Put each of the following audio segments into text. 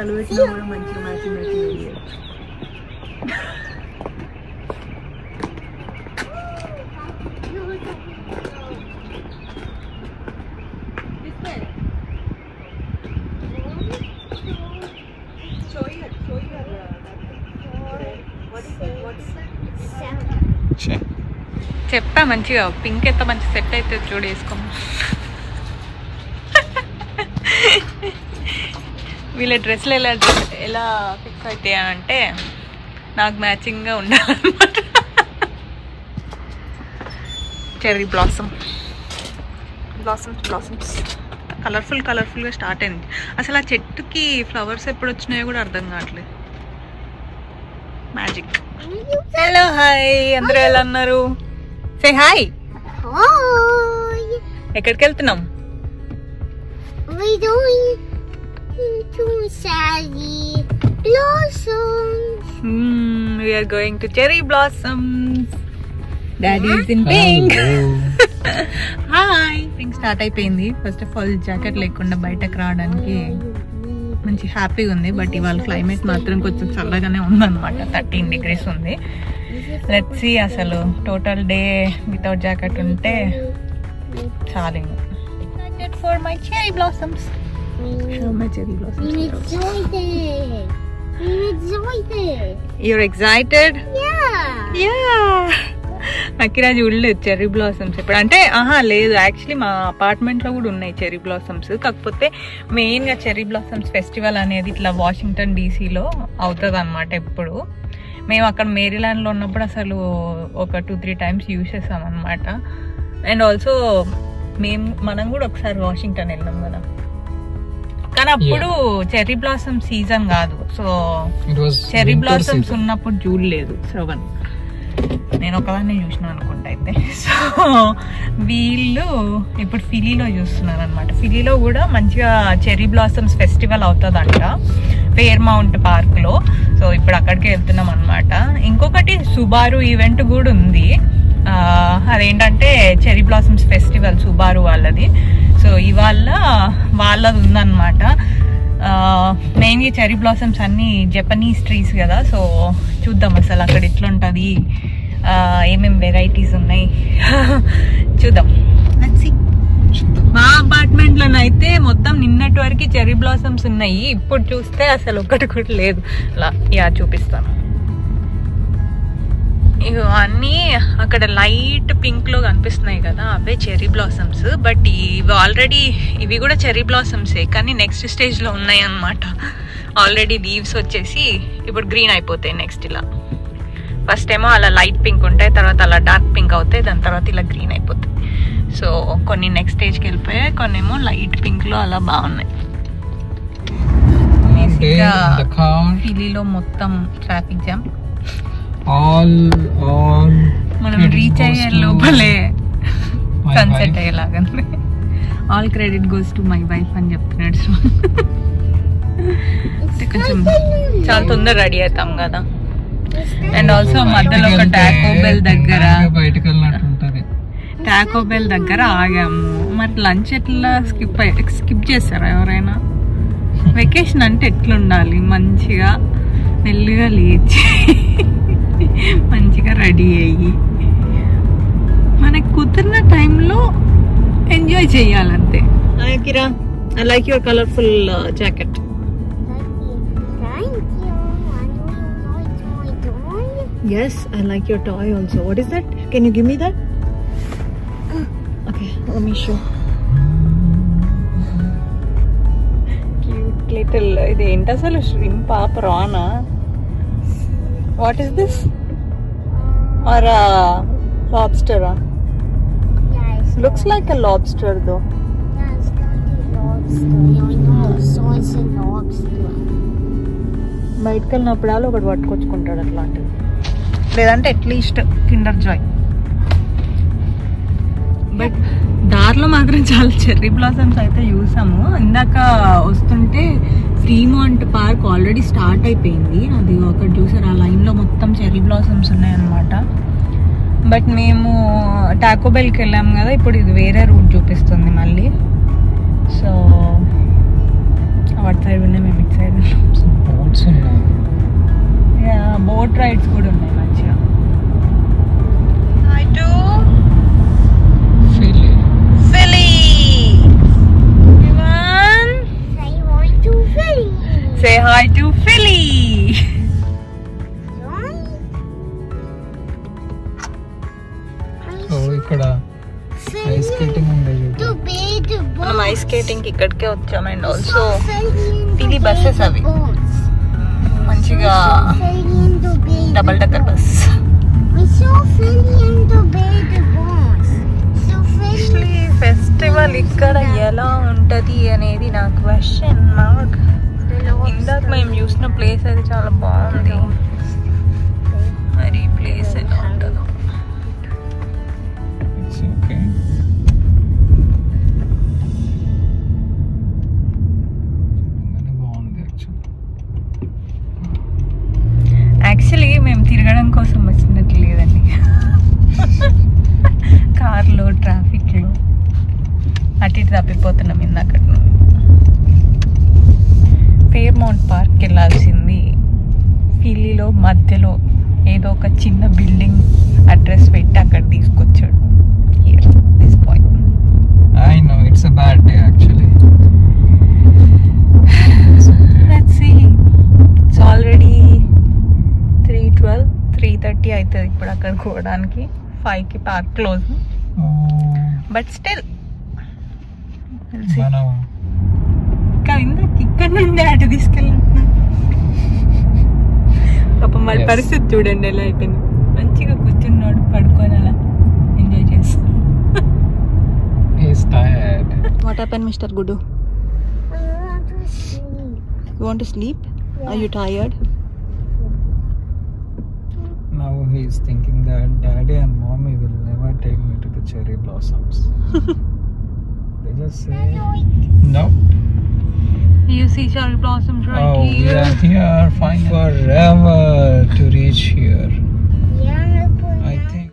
చలి పెట్టినా కూడా మంచిగా మ్యాచింగ్ మ్యాచింగ్ చెప్పా మంచిగా పింక్ ఎంత మంచి సెట్ అయితే చూడు వేసుకోము. వీళ్ళ డ్రెస్లు ఎలా ఫిక్స్ అవుతాయి అంటే నాకు మ్యాచింగ్గా ఉండాలన్నమాట. చెర్రీ బ్లాసమ్స్ కలర్ఫుల్గా స్టార్ట్ అయింది. అసలు ఆ చెట్టుకి ఫ్లవర్స్ ఎప్పుడు వచ్చినాయో కూడా అర్థం కావట్లేదు. మ్యాజిక్. హలో హాయ్, అందరూ ఎలా అన్నారు? Say hi. ఎక్కడికి వెళ్తున్నాం? We are going to cherry blossoms. Daddy is in pink. Hi. Pink start అయిపోయింది. ఫస్ట్ ఆఫ్ ఆల్ జాకెట్ లేకుండా బయటకు రావడానికి మంచి హ్యాపీగా ఉంది. బట్ ఇవాళ క్లైమేట్ మాత్రం కొంచెం చల్లగానే ఉందన్నమాట. 13 degrees ఉంది. లెట్స్ సీ అసలు టోటల్ డే వితౌట్ జాకెట్ ఉంటే చాలు. For my cherry blossoms. Show my cherry blossoms. I'm excited. You're excited? Yeah. Akira చూడలేదు చెర్రీ బ్లాసమ్స్ ఇప్పుడు. అంటే లేదు, యాక్చువల్లీ మా అపార్ట్మెంట్ లో కూడా ఉన్నాయి చెర్రీ బ్లాసమ్స్. కాకపోతే మెయిన్ గా చెర్రీ బ్లాసమ్స్ ఫెస్టివల్ అనేది ఇట్లా వాషింగ్టన్ డీసీలో అవుతుంది అనమాట. ఎప్పుడు మేము అక్కడ మేరీల్యాండ్ లో ఉన్నప్పుడు అసలు ఒక 2-3 times యూజ్ చేసాం అనమాట. అండ్ ఆల్సో మనం కూడా ఒకసారి వాషింగ్టన్ వెళ్ళాం కదా, కానీ అప్పుడు చెర్రీ బ్లాసమ్ సీజన్ కాదు. సో చెర్రీ బ్లాసమ్స్ ఉన్నప్పుడు చూడలేదు శ్రవణ్, నేను ఒకదాన్ని చూసినా అనుకుంటా. అయితే సో వీళ్ళు ఇప్పుడు ఫిలీలో చూస్తున్నారు అనమాట. ఫిలీలో కూడా మంచిగా చెర్రీ బ్లాసమ్స్ ఫెస్టివల్ అవుతుందంట ఫేర్ మౌంట్ పార్క్ లో. సో ఇప్పుడు అక్కడికి వెళ్తున్నాం అనమాట. ఇంకొకటి సుబారు ఈవెంట్ కూడా ఉంది. అదేంటంటే చెర్రీ బ్లాసమ్స్ ఫెస్టివల్ సుబారు వాళ్ళది. సో ఇవాళ వాళ్ళది ఉందన్నమాట. మెయిన్గా చెర్రీ బ్లాసమ్స్ అన్ని జపనీస్ ట్రీస్ కదా. సో చూద్దాం అసలు అక్కడ ఎట్లుంటుంది, ఏమేమి వెరైటీస్ ఉన్నాయి చూద్దాం. మా అపార్ట్మెంట్ లోనైతే మొత్తం నిన్నటి వరకు చెర్రీ బ్లాసమ్స్ ఉన్నాయి. ఇప్పుడు చూస్తే అసలు ఒకటి కూడా లేదు. చూపిస్తాను. ఇవన్నీ అక్కడ లైట్ పింక్ లో కనిపిస్తున్నాయి కదా, అవే చెర్రీ బ్లాసమ్స్. బట్ ఇవి కూడా చెర్రీ బ్లాసమ్సే, కానీ నెక్స్ట్ స్టేజ్ లో ఉన్నాయి అన్నమాట. ఆల్రెడీ లీవ్స్ వచ్చేసి ఇప్పుడు గ్రీన్ అయిపోతాయి. నెక్స్ట్ ఇలా ఫస్ట్ ఏమో అలా లైట్ పింక్ ఉంటాయి, తర్వాత అలా డార్క్ పింక్ అవుతాయి, దాని తర్వాత ఇలా గ్రీన్ అయిపోతాయి. సో కొన్ని నెక్స్ట్ స్టేజ్కి వెళ్ళిపోయాయి, కొన్ని ఏమో లైట్ పింక్ లో అలా బాగున్నాయి. ఫిలీలో మొత్తం ట్రాఫిక్ జామ్. మనం రీచ్ అయ్యే లోపలే సన్సెట్ అయ్యేలాగా. All credit goes to my wife అని చెప్తున్నాడు. కొంచెం చాలా తొందర రెడీ అవుతాం కదా. అండ్ ఆల్సో మధ్యలో ఒక టాకో బెల్ దగ్గర ఆగాము. మరి లంచ్ ఎట్లా స్కిప్ చేస్తారా ఎవరైనా? వెకేషన్ అంటే ఎట్లుండాలి, మంచిగా మెల్లిగా లేచి మంచిగా రెడీ అయ్యి మనకు కుదిరిన టైంలో ఎంజాయ్ చేయాలంతే. Kira, I like your colourful jacket. Yes, I like your toy also. What is that? Can you give me that? Okay, let me show. Cute little. Ide enta asalu shrimp prawn. What is this? Or a lobster? Yeah, looks like a lobster though. Yeah, it's not a lobster. I know, so it's a lobster. బయటకు వెళ్ళినప్పుడు ఒకటి పట్టుకొచ్చుకుంటాడు అట్లాంటిది, లేదంటే at least Kinder Joy. But దారిలో మాత్రం చాలా cherry blossoms అయితే చూసాము. ఇందాక వస్తుంటే ఫ్రీమౌంట్ పార్క్ ఆల్రెడీ స్టార్ట్ అయిపోయింది. అది ఒకటి చూసారు, ఆ లైన్లో మొత్తం చెర్రీ బ్లాసమ్స్ ఉన్నాయన్నమాట. బట్ మేము టాకో బెల్కి వెళ్ళాము కదా, ఇప్పుడు ఇది వేరే రూట్ చూపిస్తుంది మళ్ళీ. సో అటు సైడ్ ఉన్నాయి, మేము ఇటు సైడ్ ఉన్నాం. బోట్స్ ఉన్నాయి. బోట్ రైడ్స్ కూడా ఉన్నాయి మంచిగా. Say hi to Philly. ఇక్కడ ఐస్ స్కేటింగ్ ఉంది. మనం ఐస్ స్కేటింగ్ కి ఇక్కడికే వచ్చాం. అండ్ ఆల్సో ఫిలీ బస్సెస్ అవి మంచిగా డబల్ డెక్కర్ బస్. ఫెస్టివల్ ఇక్కడ ఎలా ఉంటది అనేది నా క్వశ్చన్ మార్క్. ఇందాక మేము చూసిన ప్లేస్ అయితే చాలా బాగుంది, మరి ప్లేస్ ఎలా ఉంటుందో. యాక్చువల్లీ మేము తిరగడం కోసం వచ్చినట్టు లేదండి, కార్లో ట్రాఫిక్లో అటు ఇటు తప్పిపోతున్నాం ఇందాక. ఫేర్మౌంట్ పార్క్ వెళ్ళాల్సింది, ఫిల్లీలో మధ్యలో ఏదో ఒక చిన్న బిల్డింగ్ అడ్రస్ పెట్టి అక్కడ తీసుకొచ్చాడు. Here this point. I know it's a bad day actually. Let's see. It's already 3:12, 3:30 అవుతుంది ఇప్పుడు అక్కడికి పోవడానికి. 5కి పార్క్ క్లోజ్, బట్ స్టిల్ ఇందాక ఇక్కడ నుండి అటు తీసుకెళ్ళిన పాపం వాళ్ళ పరిస్థితి చూడండి ఎలా అయిపోయింది. మంచిగా కూర్చున్నాడు, పడుకొని అలా ఎంజాయ్ చేస్తాడు. He's tired. What happened, Mr. Gudu? I want to sleep. You want to sleep? Yeah. Are you tired? Now he's thinking that daddy and mommy will never take me to the cherry blossoms. They just say no. You see cherry blossoms right Oh, here. we are here fine forever to reach here. I think.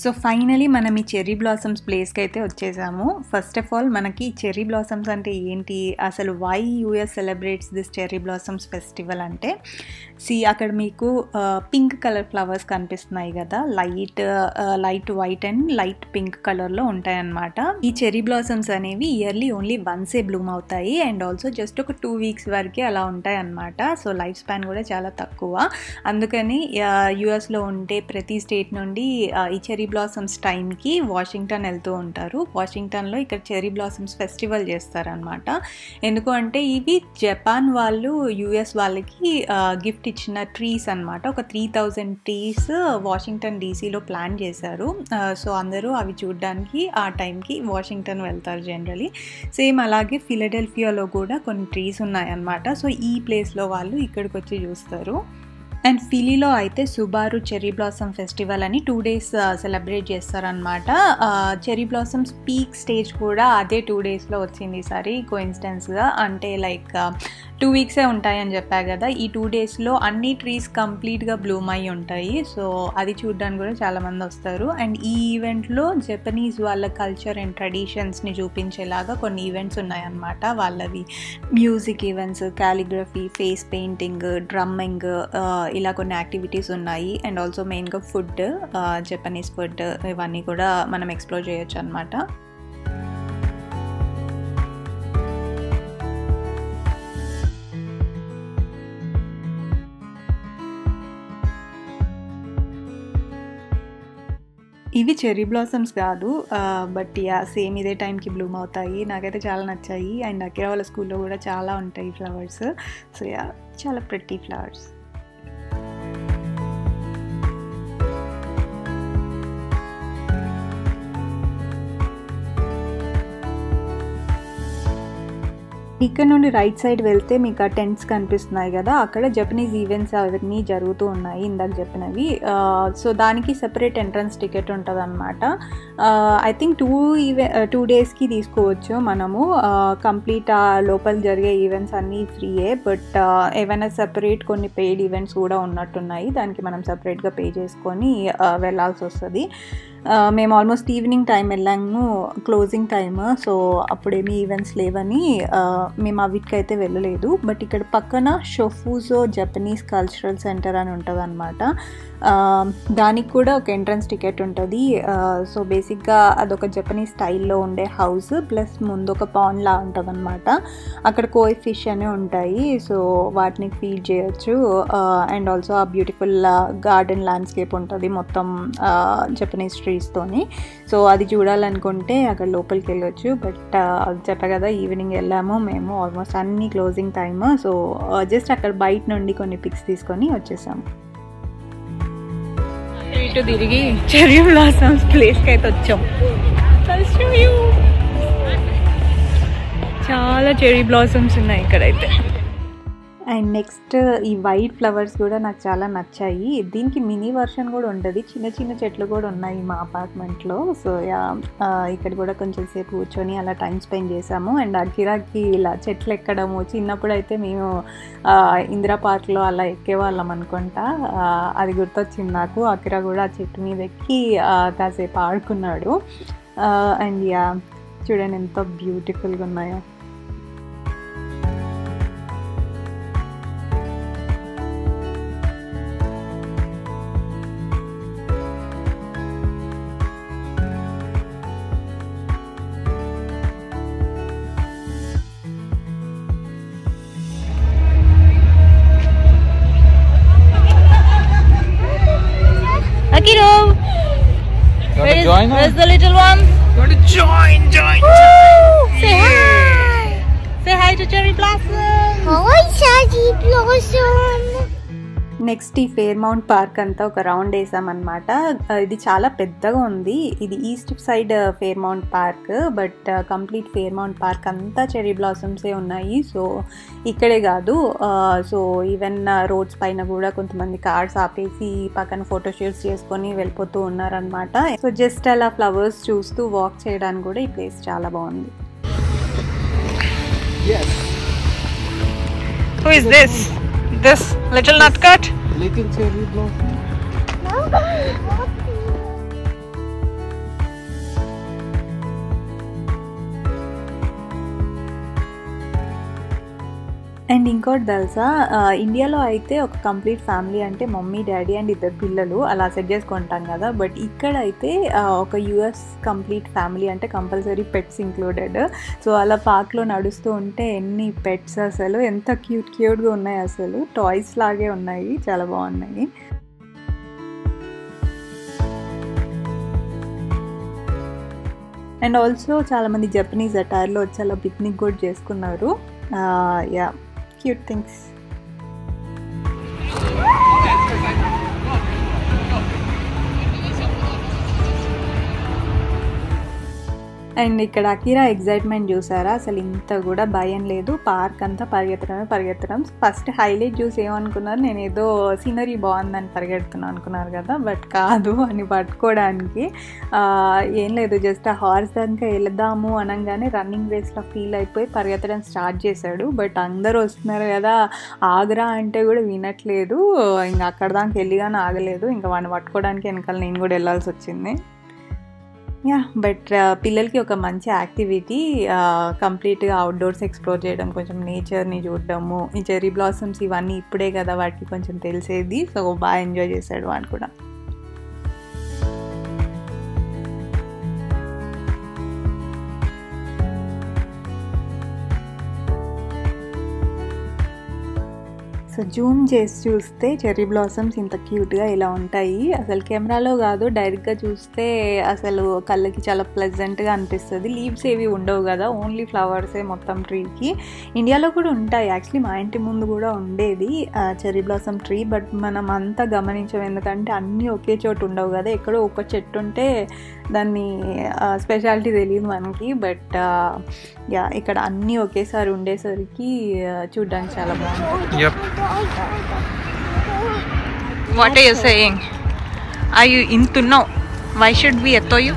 So finally మనం ఈ cherry blossoms ప్లేస్కి అయితే వచ్చేసాము. First of all మనకి cherry blossoms అంటే ఏంటి, అసలు why US celebrates this cherry blossoms festival అంటే, అక్కడ మీకు పింక్ కలర్ ఫ్లవర్స్ కనిపిస్తున్నాయి కదా, light white and light pink కలర్లో ఉంటాయన్నమాట. ఈ చెర్రీ బ్లాసమ్స్ అనేవి ఇయర్లీ ఓన్లీ వన్సే బ్లూమ్ అవుతాయి అండ్ ఆల్సో జస్ట్ ఒక 2 weeks వరకే అలా ఉంటాయి అన్నమాట. సో లైఫ్ స్పాన్ కూడా చాలా తక్కువ. అందుకని యూఎస్లో ఉండే ప్రతి స్టేట్ నుండి ఈ చెర్రీ బ్లాసమ్స్ టైంకి వాషింగ్టన్ వెళ్తూ ఉంటారు. వాషింగ్టన్లో ఇక్కడ చెర్రీ బ్లాసమ్స్ ఫెస్టివల్ చేస్తారనమాట. ఎందుకు అంటే ఇవి జపాన్ వాళ్ళు యూఎస్ వాళ్ళకి గిఫ్ట్ ఇచ్చిన ట్రీస్ అనమాట. ఒక 3000 ట్రీస్ వాషింగ్టన్ డీసీలో ప్లాన్ చేశారు. సో అందరూ అవి చూడడానికి ఆ టైంకి వాషింగ్టన్ వెళ్తారు జనరలీ. సేమ్ అలాగే ఫిలడెల్ఫియాలో కూడా కొన్ని ట్రీస్ ఉన్నాయన్నమాట. సో ఈ ప్లేస్లో వాళ్ళు ఇక్కడికి వచ్చి చూస్తారు. అండ్ ఫిలీలో అయితే సుబారు చెర్రీ బ్లాసమ్ ఫెస్టివల్ అని 2 days సెలబ్రేట్ చేస్తారనమాట. చెర్రీ బ్లాసమ్స్ పీక్ స్టేజ్ కూడా అదే 2 daysలో వచ్చింది ఈసారి కోఇన్సిడెన్స్గా. అంటే లైక్ 2 weeks ఉంటాయని చెప్పా కదా, ఈ 2 daysలో అన్ని ట్రీస్ కంప్లీట్గా బ్లూమ్ అయి ఉంటాయి. సో అది చూడడానికి కూడా చాలామంది వస్తారు. అండ్ ఈ ఈవెంట్లో జపనీస్ వాళ్ళ కల్చర్ అండ్ ట్రెడిషన్స్ని చూపించేలాగా కొన్ని ఈవెంట్స్ ఉన్నాయన్నమాట. వాళ్ళవి music events, calligraphy, face painting, drumming, ఇలా కొన్ని యాక్టివిటీస్ ఉన్నాయి. అండ్ ఆల్సో మెయిన్గా ఫుడ్, జపనీస్ ఫుడ్, ఇవన్నీ కూడా మనం ఎక్స్ప్లోర్ చేయొచ్చు అనమాట. ఇవి చెర్రీ బ్లాసమ్స్ కాదు, బట్ సేమ్ ఇదే టైంకి బ్లూమ్ అవుతాయి. నాకైతే చాలా నచ్చాయి. అండ్ అకిరా వాళ్ళ స్కూల్లో కూడా చాలా ఉంటాయి ఫ్లవర్స్. సో చాలా ప్రెట్టి ఫ్లవర్స్. ఇక్కడ నుండి రైట్ సైడ్ వెళ్తే మీకు ఆ టెంట్స్ కనిపిస్తున్నాయి కదా, అక్కడ జపనీస్ ఈవెంట్స్ అవన్నీ జరుగుతూ ఉన్నాయి ఇందాక చెప్పినవి. సో దానికి సెపరేట్ ఎంట్రన్స్ టికెట్ ఉంటుంది అనమాట. ఐ థింక్ 2 daysకి తీసుకోవచ్చు మనము. కంప్లీట్ ఆ లోపల జరిగే ఈవెంట్స్ అన్నీ ఫ్రీయే, బట్ ఏమైనా సెపరేట్ కొన్ని పెయిడ్ ఈవెంట్స్ కూడా ఉన్నట్టున్నాయి. దానికి మనం సెపరేట్గా పే చేసుకొని వెళ్ళాల్సి వస్తుంది. మేము ఆల్మోస్ట్ ఈవినింగ్ టైం వెళ్ళాము, క్లోజింగ్ టైమ్. సో అప్పుడేమీ ఈవెంట్స్ లేవని మేము అవిటికైతే వెళ్ళలేదు. బట్ ఇక్కడ పక్కన షోఫూజో జపనీస్ కల్చరల్ సెంటర్ అని ఉంటుంది అనమాట. దానికి కూడా ఒక ఎంట్రన్స్ టికెట్ ఉంటుంది. సో బేసిక్గా అదొక జపనీస్ స్టైల్లో ఉండే హౌస్ ప్లస్ ముందు ఒక పాండ్ లా ఉంటుంది అనమాట. అక్కడ కోయి ఫిష్ అనే ఉంటాయి. సో వాటిని ఫీడ్ చేయొచ్చు. అండ్ ఆల్సో ఆ బ్యూటిఫుల్ గార్డెన్ ల్యాండ్స్కేప్ ఉంటుంది మొత్తం జపనీస్ ట్రీస్తోని. సో అది చూడాలనుకుంటే అక్కడ లోపలికి వెళ్ళొచ్చు. బట్ చెప్పా కదా ఈవినింగ్ వెళ్ళాము మేము, ఆల్మోస్ట్ అన్ని క్లోజింగ్ టైమ్. సో జస్ట్ అక్కడ బయట నుండి కొన్ని పిక్స్ తీసుకొని వచ్చేసాము. ఇటు తిరిగి చెర్రీ బ్లాసమ్స్ ప్లేస్కి అయితే వచ్చాం. చాలా చెర్రీ బ్లాసమ్స్ ఉన్నాయి ఇక్కడైతే. అండ్ నెక్స్ట్ ఈ వైట్ ఫ్లవర్స్ కూడా నాకు చాలా నచ్చాయి. దీనికి మినీ వర్షన్ కూడా ఉంటుంది, చిన్న చిన్న చెట్లు కూడా ఉన్నాయి మా అపార్ట్మెంట్లో. సో ఇక్కడ కూడా కొంచెం సేపు కూర్చొని అలా టైం స్పెండ్ చేసాము. అండ్ అకిరాకి ఇలా చెట్లు ఎక్కడము, చిన్నప్పుడు అయితే మేము ఇందిరా పార్క్లో అలా ఎక్కేవాళ్ళం అనుకుంటా. అది గుర్తొచ్చింది నాకు. అకిరా కూడా ఆ చెట్టు మీద ఎక్కి కాసేపు ఆడుకున్నాడు. అండ్ చూడండి ఎంత బ్యూటిఫుల్గా ఉన్నాయో. Akiro, where's the little one? Gotta join. Say hi. Say hi to Cherry Blossom. Hi, Cherry Blossom. Next ఈ ఫేర్ మౌంట్ పార్క్ అంతా ఒక రౌండ్ వేసామన్నమాట. ఇది చాలా పెద్దగా ఉంది. ఇది east side fair mount park. But complete fair mount park అంతా cherry బ్లాసమ్సే ఉన్నాయి. సో ఇక్కడే కాదు, సో ఈవెన్ రోడ్స్ పైన కూడా కొంతమంది కార్స్ ఆపేసి పక్కన ఫోటోషూట్స్ చేసుకొని వెళ్ళిపోతూ ఉన్నారనమాట. సో జస్ట్ అలా ఫ్లవర్స్ చూస్తూ వాక్ చేయడానికి కూడా ఈ ప్లేస్ చాలా బాగుంది. Who is this? This little nutcut? Little cherry blossom. And ఇంకోటి తెలుసా, ఇండియాలో అయితే ఒక కంప్లీట్ ఫ్యామిలీ అంటే మమ్మీ డాడీ అండ్ 2 పిల్లలు అలా సెట్ చేసుకుంటాం కదా. బట్ ఇక్కడ అయితే ఒక యుఎస్ కంప్లీట్ ఫ్యామిలీ అంటే కంపల్సరీ పెట్స్ ఇంక్లూడెడ్. సో అలా పార్క్లో నడుస్తూ ఉంటే ఎన్ని పెట్స్, అసలు ఎంత క్యూట్గా ఉన్నాయి, అసలు టాయ్స్ లాగే ఉన్నాయి, చాలా బాగున్నాయి. అండ్ ఆల్సో చాలామంది జపనీస్ అటైర్లో వచ్చి అలా పిక్నిక్ కూడా చేసుకున్నారు. Cute things. అండ్ ఇక్కడ అకిరా ఎగ్జైట్మెంట్ చూసారా, అసలు ఇంత కూడా భయం లేదు. పార్క్ అంతా పరిగెత్తడం. ఫస్ట్ హైలైట్ చూసి ఏమనుకున్నారు, నేను ఏదో సీనరీ బాగుందని పరిగెడుతున్నాను అనుకున్నారు కదా. బట్ కాదు, అని పట్టుకోవడానికి ఏం లేదు, జస్ట్ ఆ హార్స్ దాకా వెళ్దాము అనగానే రన్నింగ్ రేస్లో ఫీల్ అయిపోయి పరిగెత్తడం స్టార్ట్ చేశాడు. బట్ అందరూ వస్తున్నారు కదా, ఆగరా అంటే కూడా వినట్లేదు. ఇంకా అక్కడ దాకా వెళ్ళిగానే ఆగలేదు. ఇంకా వాడిని పట్టుకోవడానికి వెనకాల నేను కూడా వెళ్ళాల్సి వచ్చింది. బట్ పిల్లలకి ఒక మంచి యాక్టివిటీ, కంప్లీట్గా అవుట్డోర్స్ ఎక్స్ప్లోర్ చేయడం, కొంచెం నేచర్ని చూడడము. ఈ చెర్రీ బ్లాసమ్స్ ఇవన్నీ ఇప్పుడే కదా వాటికి కొంచెం తెలిసేది. సో బాగా ఎంజాయ్ చేశాడు వాడు కూడా. సో జూమ్ చేసి చూస్తే చెర్రీ బ్లాసమ్స్ ఇంత క్యూట్గా ఇలా ఉంటాయి. అసలు కెమెరాలో కాదు, డైరెక్ట్గా చూస్తే అసలు కళ్ళకి చాలా ప్లెజెంట్గా అనిపిస్తుంది. లీవ్స్ ఏవి ఉండవు కదా, ఓన్లీ ఫ్లవర్సే మొత్తం ట్రీకి. ఇండియాలో కూడా ఉంటాయి యాక్చువల్లీ, మా ఇంటి ముందు కూడా ఉండేది చెర్రీ బ్లాసమ్ ట్రీ. బట్ మనం అంతా గమనించాం, ఎందుకంటే అన్నీ ఒకే చోటు ఉండవు కదా, ఎక్కడో ఒక చెట్టు ఉంటే దాన్ని స్పెషాలిటీ తెలియదు మనకి. బట్ ఇక్కడ అన్నీ ఒకేసారి ఉండేసరికి చూడడానికి చాలా బాగుంది. What are you saying? Are you into now? Why should we atto you?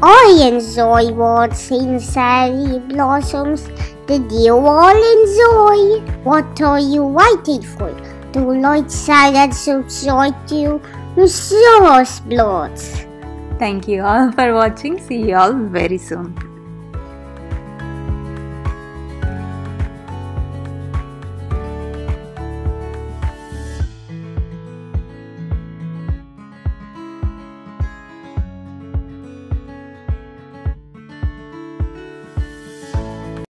I enjoy what's in cherry blossoms. Did you all enjoy? What are you waiting for? Do like, share and subscribe to Showers Blogs. Thank you all for watching. See you all very soon.